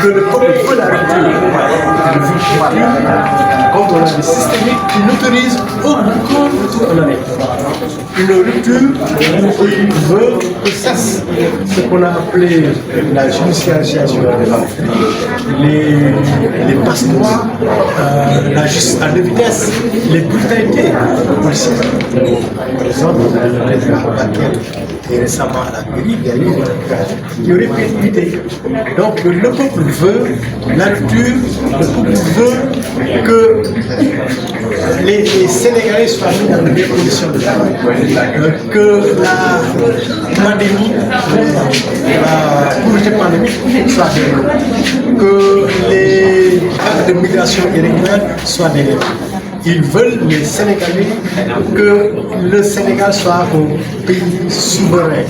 que le peuple veut la rupture. Quand on a des systémiques qui n'autorisent aucune une rupture qui veut que cesse ce qu'on a appelé la judiciarisation les passe-droits, la justice à deux vitesses, les brutalités policières. Par exemple, on a le président Bakel et récemment à la mairie, il y a eu qui aurait pu être évité. Donc le peuple veut la rupture, le peuple veut que les Sénégalais soient mis dans de meilleures conditions de travail, que la pandémie, la pauvreté pandémique soit développée, que les actes de migration irrégulière soient développés. Ils veulent, les Sénégalais, que le Sénégal soit un pays souverain,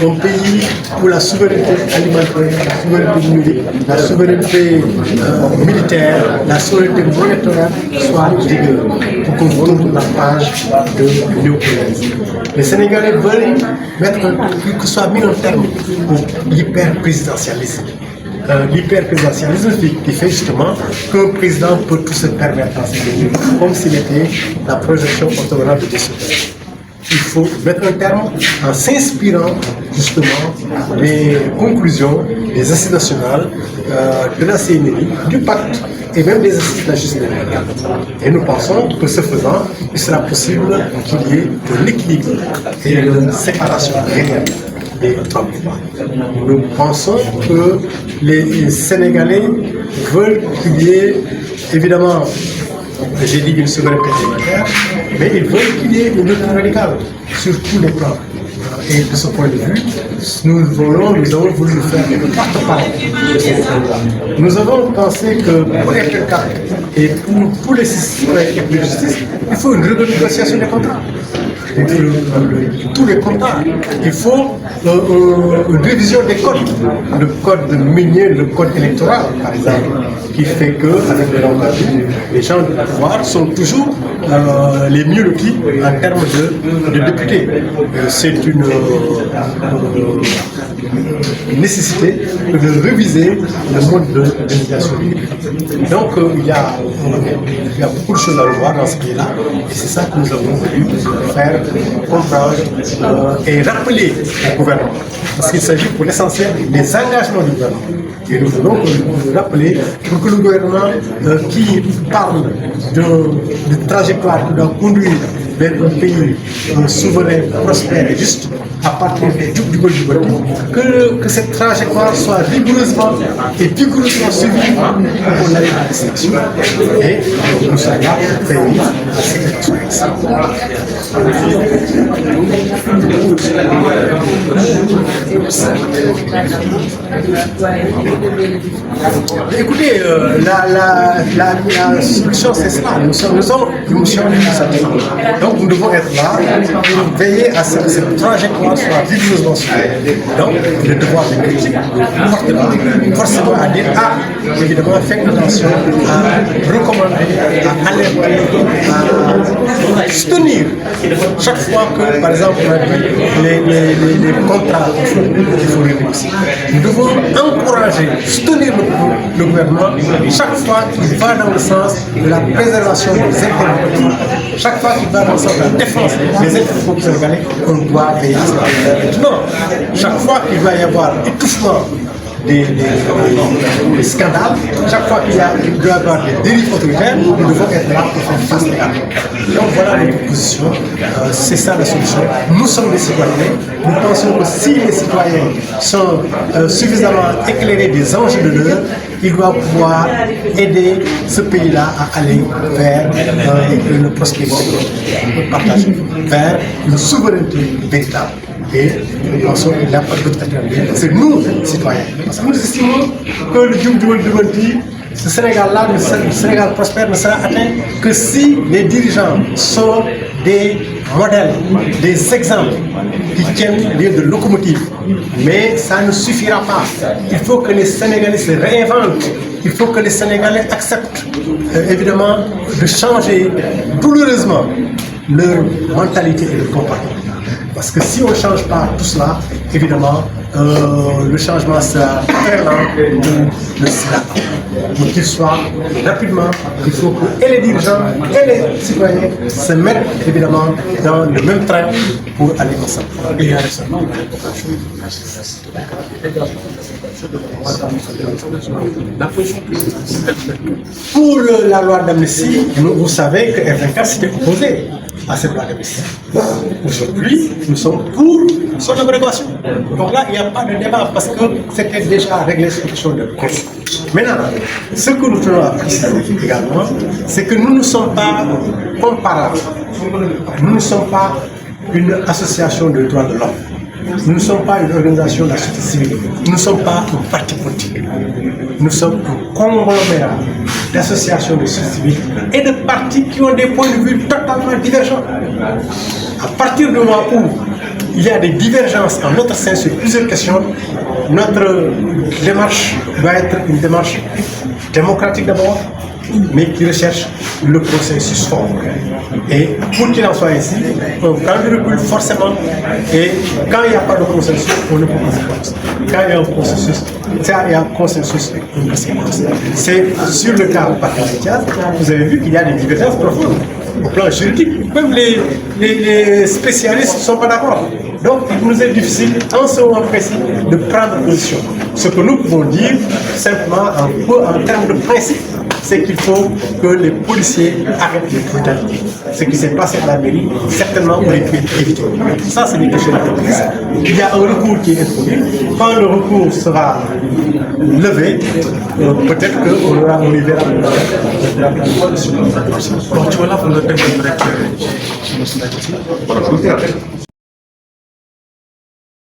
un pays où la souveraineté alimentaire, la souveraineté numérique, la souveraineté militaire, la souveraineté monétaire soit rigueuse pour qu'on tourne la page de néocolonialisme. Les Sénégalais veulent mettre que soit mis un terme au l'hyper-présidentialisme. L'hyper-présidentialisme qui fait justement qu'un président peut tout se permettre dans ses pays, comme s'il était la projection orthogonale de Dieu. Il faut mettre un terme en s'inspirant justement des conclusions des assises nationales, de la CNRI, du pacte et même des assises de la justice américaine. Et nous pensons que ce faisant, il sera possible qu'il y ait de l'équilibre et une séparation réelle des trois pouvoirs. Nous pensons que les Sénégalais veulent qu'il y ait évidemment, j'ai dit une souveraineté alimentaire, mais ils veulent qu'il y ait une lutte radicale sur tous les plans. Et de ce point de vue, nous avons voulu faire une porte-parole de cette là. Nous avons pensé que pour être cap et pour tous les citoyens et de justice, il faut une renégociation des contrats. Tous les contrats. Il faut une révision des codes. Le code minier, le code électoral, par exemple, qui fait qu'avec le langage, les gens du pouvoir sont toujours les mieux lotis en termes de députés. C'est une nécessité de réviser le mode de désignation. Donc il y a beaucoup de choses à revoir dans ce pays-là, et c'est ça que nous avons voulu faire comprendre et rappeler au gouvernement. Parce qu'il s'agit pour l'essentiel des engagements du gouvernement. Et nous voulons le rappeler pour que le gouvernement qui parle de trajectoire qui doit conduire vers un pays souverain, prospère et juste, à partir du que cette trajectoire soit rigoureusement et vigoureusement suivie pour qu'on arrive à cette élection. Et nous sommes là pour veiller à cette élection. Écoutez, la solution c'est cela. Nous avons une mission de donc nous devons être là pour veiller à ce que cette trajectoire soit rigoureusement suivie. Donc le devoir de critique, le comportement, forcément à dire évidemment faites attention à recommander, à alerter, à soutenir chaque fois que par exemple on a dit les contrats qu'il faut renégocier. Nous devons encourager, soutenir le gouvernement chaque fois qu'il va dans le sens de la préservation des intérêts. Chaque fois qu'il va dans le sens de la défense des intérêts sénégalais, on doit veiller à cela. Maintenant, chaque fois qu'il va y avoir étouffement des scandales, chaque fois qu'il doit y avoir des dérives autoritaires, nous devons être là pour faire face à eux. Donc voilà notre position, c'est ça la solution. Nous sommes des citoyens, nous pensons que si les citoyens sont suffisamment éclairés des enjeux de l'heure, ils doivent pouvoir aider ce pays-là à aller vers une prospérité partagée, vers une souveraineté véritable. Et nous pensons qu'il n'y a pas d'autre alternative. C'est nous, citoyens. Parce que nous estimons que le Djoum-Djoum-Djoum-Djoum, ce Sénégal-là, le Sénégal prospère ne sera atteint que si les dirigeants sont des modèles, des exemples qui tiennent lieu de locomotive. Mais ça ne suffira pas. Il faut que les Sénégalais se réinventent. Il faut que les Sénégalais acceptent, évidemment, de changer douloureusement leur mentalité et leur comportement. Parce que si on ne change pas tout cela, évidemment, le changement sera très lent pour le SIDA. Pour qu'il soit rapidement, il faut que et les dirigeants et les citoyens se mettent évidemment dans le même train pour aller ensemble. Et récemment, pour la loi d'amnistie, vous savez que F24 s'était opposé à cette loi d'amnistie. Aujourd'hui, nous sommes pour son abrogation. Donc là, il n'y a pas de débat parce que c'était déjà réglé sur une question de principe. Maintenant, ce que nous tenons à préciser également, c'est que nous ne sommes pas comparables. Nous ne sommes pas une association de droits de l'homme. Nous ne sommes pas une organisation de la société civile. Nous ne sommes pas un parti politique. Nous sommes un conglomérat d'associations de société civile et de partis qui ont des points de vue totalement divergents. À partir du moment où il y a des divergences en notre sein sur plusieurs questions, notre démarche doit être une démarche démocratique d'abord, mais qui recherche le consensus fort. Et pour qu'il en soit ainsi, on prend du recul forcément, et quand il n'y a pas de consensus, on ne peut pas se faire. Quand il y a un consensus, c'est sur le cas du parti Diaz, vous avez vu qu'il y a des divergences profondes au plan juridique. Même les spécialistes ne sont pas d'accord. Donc il nous est difficile en ce moment précis de prendre position. Ce que nous pouvons dire simplement en termes de principe, c'est qu'il faut que les policiers arrêtent les brutalités. Ce qui s'est passé à la mairie, certainement aurait pu être évité. Ça, c'est une question de police. Il y a un recours qui est introduit. Quand le recours sera levé, peut-être qu'on aura un hiver. Bon, tu vois là, on a